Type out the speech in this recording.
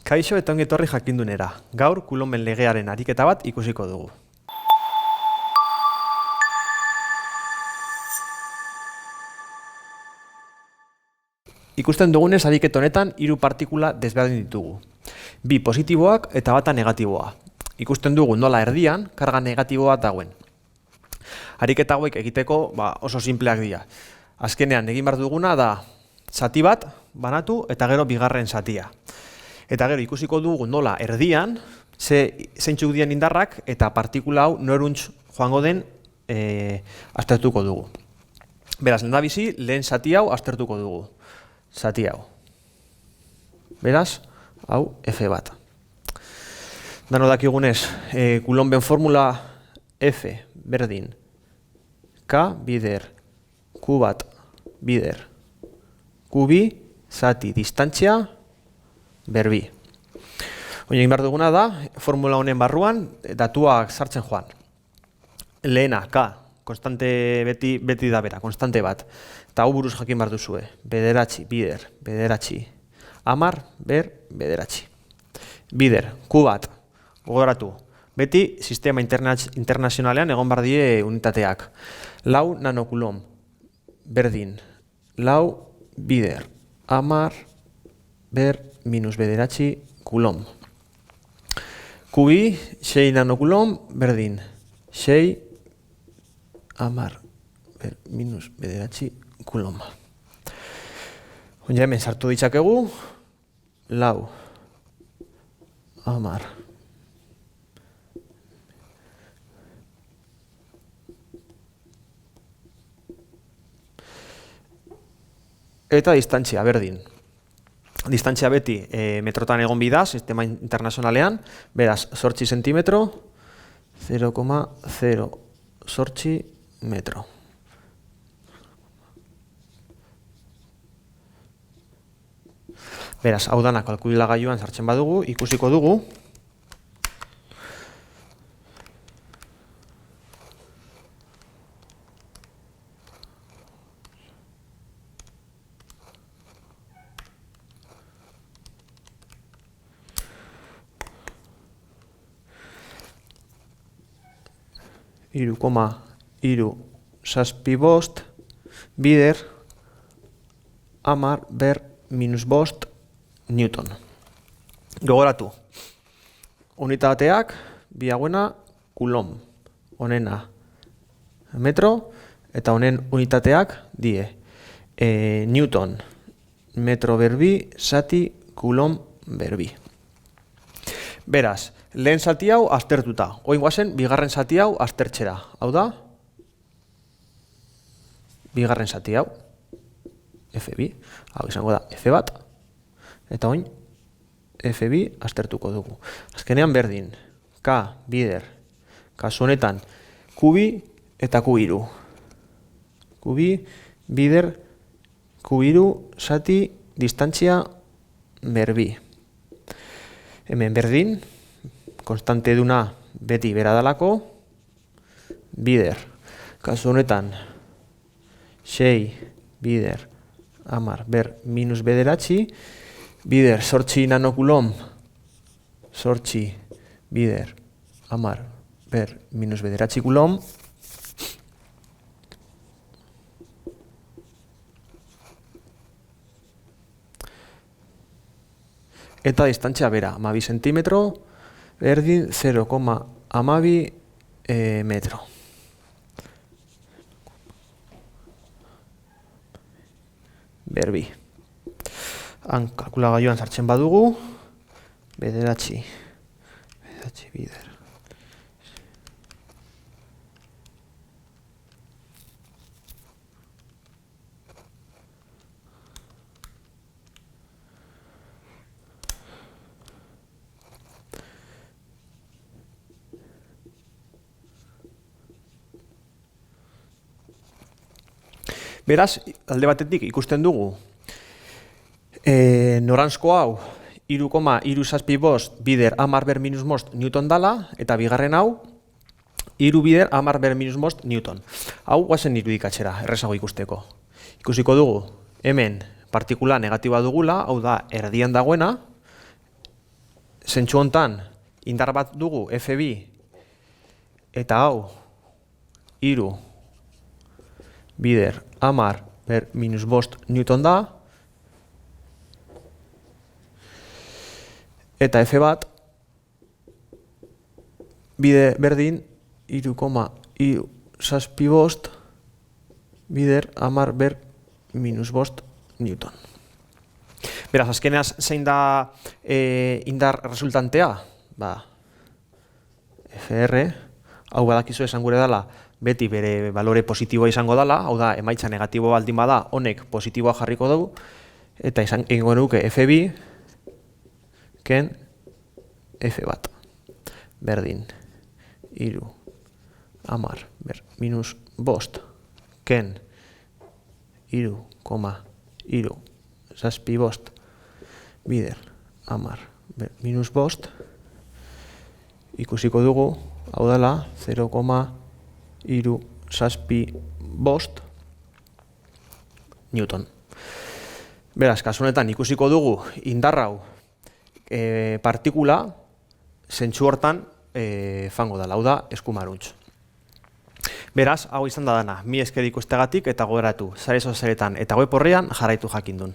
Kaixo eta ongi etorri jakindunera. Gaur Coulomben legearen ariketa bat ikusiko dugu. Ikusten dugunez ariketa honetan hiru partikula desberdin ditugu. Bi positiboak eta bata negatiboa. Ikusten dugu nola erdian karga negatibo bat dagoen. Ariketa hauek egiteko oso sinpleak dira. Azkenean egin behar duguna da zati bat banatu eta gero bigarren zatia. Eta gero ikusiko dugu nola erdian zeintzuk diren indarrak eta partikula hau noruntz joango den aztertuko dugu. Beraz, lehendabizi lehen zati hau aztertuko dugu. Zati hau. Beraz, hau F bat. Dano dakigunez, Coulomben formula F berdin K bider Q bat bider Q bi zati distantzia berbi. Oin egin behar duguna da, formula honen barruan datuak sartzen joan. Lehena, K, konstante beti da bera, konstante bat. Eta hau buruz jakin behar duzue. Bederatzi, bider, bederatzi. Amar, bederatzi. Bider, Q bat, gogoratu. Beti sistema internazionalean egon behar die unitateak. 4 nanokulom, berdin. 4 bider, amar, minus bederatzi kulom. Kubi, 6 nanokulom, berdin. 6, amar, minus bederatzi kulom. Oina hemen sartu ditzakegu, 4, amar. Eta distantzia, berdin. Distantzia beti metrotan egon bida, sistema internazionalean, beraz, 8 zentimetro, 0,08 metro. Beraz, hau dana kalkulagailuan sartzen badugu, ikusiko dugu. Iru zazpi bost bider amar minus bost newton. Gogoratu, unitateak bi hauena kulom, honena metro eta honen unitateak die newton metro berbi zati kulom berbi. Beraz, lehen zati hau aztertuta. Oin guazen, bigarren zati hau aztertxera. Hau da? Bigarren zati hau. F2. Hau izango da F bat. Eta oin, F2 aztertuko dugu. Azkenean berdin. K, bider. Kasu honetan, Q2 eta Q2. Q2, bider, Q2, zati, distantzia, berbi. Hemen berdin, konstante duna beti bera dalako, bider, kasu honetan, 6, bider, amar, minus bederatzi, bider, 8 nanokulom, 8, bider, amar, minus bederatzi kulom, eta distantzia bera, 12 zentimetro, berdin 0,12 metro. Berbi. Han kalkulagailuan sartzen badugu, bederatzi bider. Beraz, alde batetik ikusten dugu noranzko hau 3,7 bider amar minus most newton dala, eta bigarren hau 3 bider amar minus most newton. Hau guazen irudikatzera, errezago ikusteko. Ikusiko dugu, hemen partikula negatiba dugula, hau da erdian dagoena, zentsu hontan indar bat dugu F2 eta hau 3 bider 10 ber minus 5 newton da, eta F1 bide berdin 3,75 bider 10 ber minus 5 newton. Beraz, azkeneaz zein da indar resultantea? FR, hau badakizu esan gure dela, beti bere balore positiboa izango dela, hau da, emaitza negatibo baldin bada, honek positiboa jarriko dugu, eta egingo nuke F2 ken F1 berdin 3 10 ber minus 5 ken 3,75 bider 10 ber minus 5 ikusiko dugu, hau dela 0,375 newton. Beraz, kasu honetan ikusiko dugu indar hau partikula zentsu hortan fango dela, hau da eskumaruntz. Beraz, hau izan da dana, mi esker ikusteagatik eta gogoratu, sare sozialetan eta web orrian jarraitu jakindun.